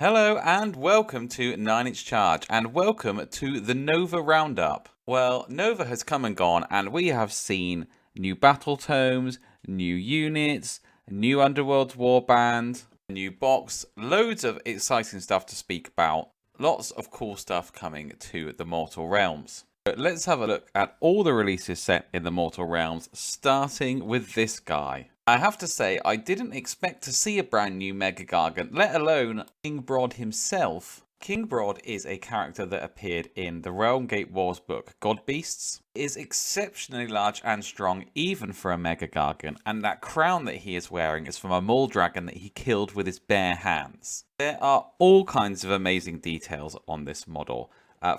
Hello and welcome to 9-inch Charge and welcome to the Nova Roundup. Well, Nova has come and gone and we have seen new battle tomes, new units, new Underworlds warband, new box, loads of exciting stuff to speak about, lots of cool stuff coming to the Mortal Realms. But let's have a look at all the releases set in the Mortal Realms, starting with this guy. I have to say, I didn't expect to see a brand new Mega Gargant, let alone King Brod himself. King Brod is a character that appeared in the Realm Gate Wars book, God Beasts. He is exceptionally large and strong, even for a Mega Gargant, and that crown that he is wearing is from a Maul Dragon that he killed with his bare hands. There are all kinds of amazing details on this model.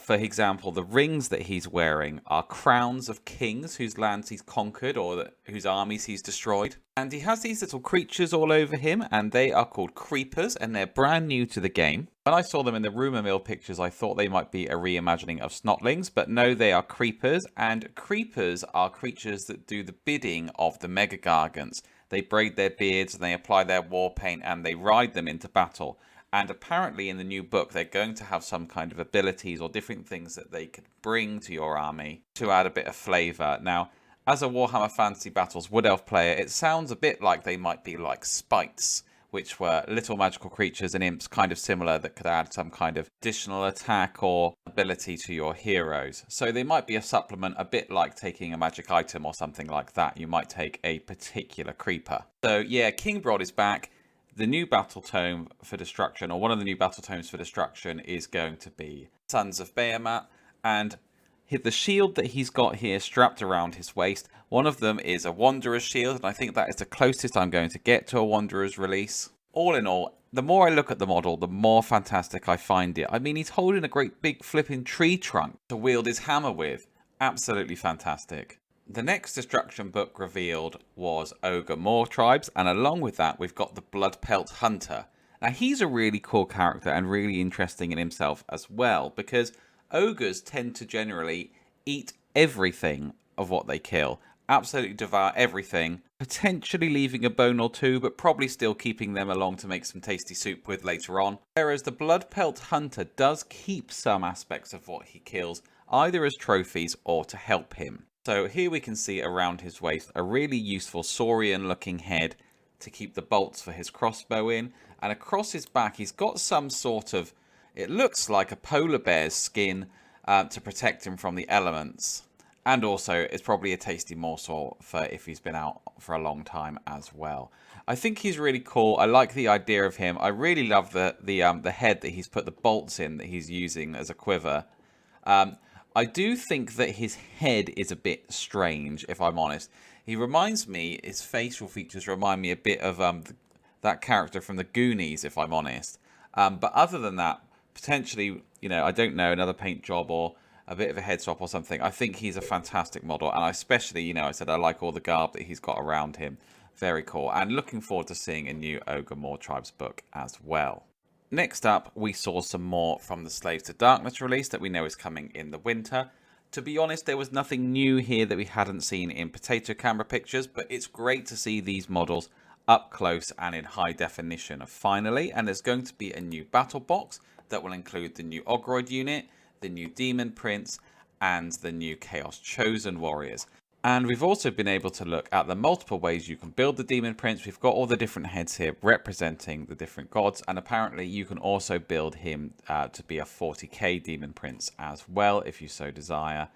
For example, the rings that he's wearing are crowns of kings whose lands he's conquered or whose armies he's destroyed. And he has these little creatures all over him, and they are called creepers, and they're brand new to the game. When I saw them in the rumour mill pictures, I thought they might be a reimagining of snotlings, but no, they are creepers, and creepers are creatures that do the bidding of the Mega Gargants. They braid their beards, and they apply their war paint, and they ride them into battle. And apparently in the new book, they're going to have some kind of abilities or different things that they could bring to your army to add a bit of flavour. Now, as a Warhammer Fantasy Battles Wood Elf player, it sounds a bit like they might be like spites, which were little magical creatures and imps kind of similar that could add some kind of additional attack or ability to your heroes. So they might be a supplement, a bit like taking a magic item or something like that. You might take a particular creeper. So yeah, King Brod is back. The new battle tome for destruction, or one of the new battle tomes for destruction, is going to be Sons of Behemat, and the shield that he's got here strapped around his waist, one of them is a Wanderer's shield, and I think that is the closest I'm going to get to a Wanderer's release. All in all, the more I look at the model, the more fantastic I find it. I mean, he's holding a great big flipping tree trunk to wield his hammer with. Absolutely fantastic. The next destruction book revealed was Ogremoore Tribes, and along with that we've got the Bloodpelt Hunter. Now he's a really cool character and really interesting in himself as well, because ogres tend to generally eat everything of what they kill, absolutely devour everything, potentially leaving a bone or two, but probably still keeping them along to make some tasty soup with later on. Whereas the Bloodpelt Hunter does keep some aspects of what he kills, either as trophies or to help him. So here we can see around his waist a really useful saurian looking head to keep the bolts for his crossbow in, and across his back he's got some sort of, it looks like a polar bear's skin to protect him from the elements, and also it's probably a tasty morsel for if he's been out for a long time as well. I think he's really cool. I like the idea of him. I really love the head that he's put the bolts in that he's using as a quiver. I do think that his head is a bit strange, if I'm honest. He reminds me, his facial features remind me a bit of that character from the Goonies, if I'm honest. But other than that, potentially, I don't know, another paint job or a bit of a head swap or something. I think he's a fantastic model, and I especially, I said I like all the garb that he's got around him. Very cool, and looking forward to seeing a new Ogremoore Tribes book as well. Next up, we saw some more from the Slaves to Darkness release that we know is coming in the winter. To be honest, there was nothing new here that we hadn't seen in potato camera pictures, but it's great to see these models up close and in high definition finally. And there's going to be a new battle box that will include the new Ogroid unit, the new Demon Prince, and the new Chaos Chosen Warriors. And we've also been able to look at the multiple ways you can build the Demon Prince. We've got all the different heads here representing the different gods. And apparently you can also build him to be a 40k Demon Prince as well, if you so desire.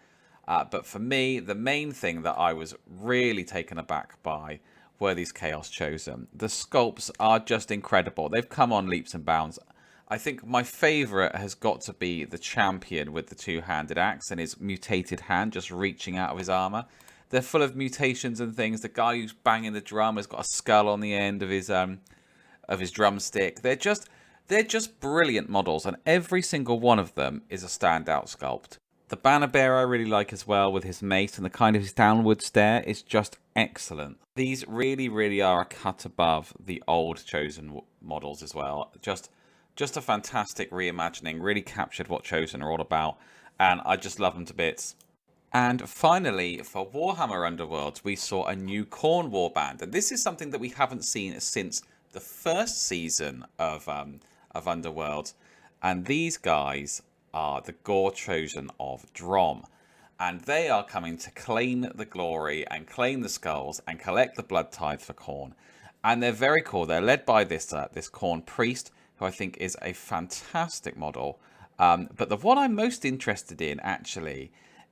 But for me, the main thing that I was really taken aback by were these Chaos Chosen. The sculpts are just incredible. They've come on leaps and bounds. I think my favourite has got to be the champion with the two-handed axe and his mutated hand just reaching out of his armour. They're full of mutations and things. The guy who's banging the drum has got a skull on the end of his drumstick. They're just brilliant models, and every single one of them is a standout sculpt. The banner bearer I really like as well, with his mace and the kind of his downward stare is just excellent. These really, really are a cut above the old Chosen models as well. Just a fantastic reimagining. Really captured what Chosen are all about, and I just love them to bits. And finally, for Warhammer Underworlds, we saw a new Khorne warband. And this is something that we haven't seen since the first season of of Underworlds. And these guys are the Gore Chosen of Drom. And they are coming to claim the glory and claim the skulls and collect the blood tithe for Khorne. And they're very cool. They're led by this Khorne priest, who I think is a fantastic model. But the one I'm most interested in, actually,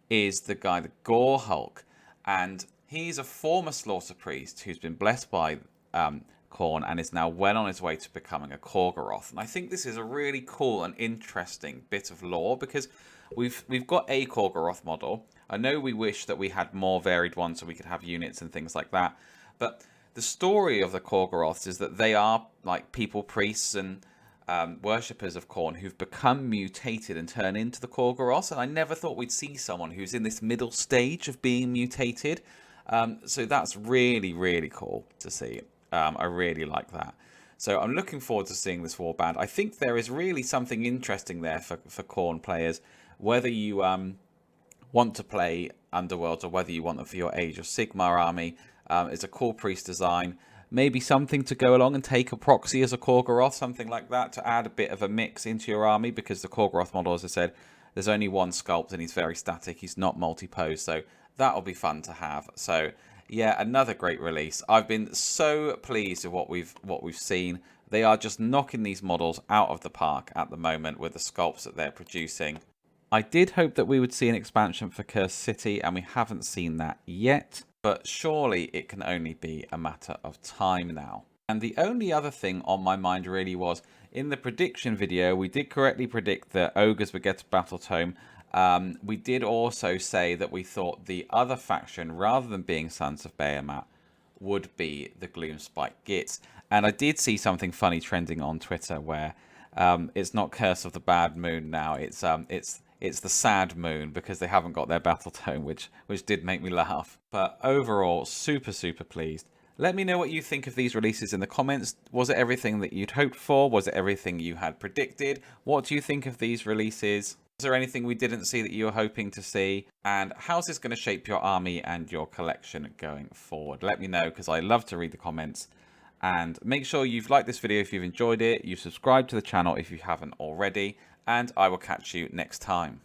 is the guy, the Gore Hulk. And he's a former Slaughter priest who's been blessed by Khorne and is now well on his way to becoming a Korgoroth. And I think this is a really cool and interesting bit of lore, because we've got a Korgoroth model. I know we wish that we had more varied ones so we could have units and things like that. But the story of the Korgoroths is that they are like people, priests, and worshippers of Khorne who've become mutated and turn into the Korgoroths. And I never thought we'd see someone who's in this middle stage of being mutated. So that's really, really cool to see. I really like that. So I'm looking forward to seeing this warband. I think there is really something interesting there for Khorne players, whether you want to play Underworlds or whether you want them for your Age of Sigmar army. It's a cool priest design. Maybe something to go along and take a proxy as a Korgoroth, something like that, to add a bit of a mix into your army, because the Korgoroth model, as I said, there's only one sculpt and he's very static. He's not multi-pose, so that'll be fun to have. So yeah, another great release. I've been so pleased with what we've seen. They are just knocking these models out of the park at the moment with the sculpts that they're producing. I did hope that we would see an expansion for Cursed City, and we haven't seen that yet. But surely it can only be a matter of time now. And the only other thing on my mind really was, in the prediction video, we did correctly predict that Ogres would get a Battle Tome. We did also say that we thought the other faction, rather than being Sons of Behemat, would be the Gloomspike Gits. And I did see something funny trending on Twitter where it's not Curse of the Bad Moon now, it's the Sad Moon, because they haven't got their Battle Tome, which did make me laugh. But overall, super, super pleased. Let me know what you think of these releases in the comments. Was it everything that you'd hoped for? Was it everything you had predicted? What do you think of these releases? Is there anything we didn't see that you were hoping to see? And how's this going to shape your army and your collection going forward? Let me know, because I love to read the comments. And make sure you've liked this video if you've enjoyed it. You've subscribed to the channel if you haven't already. And I will catch you next time.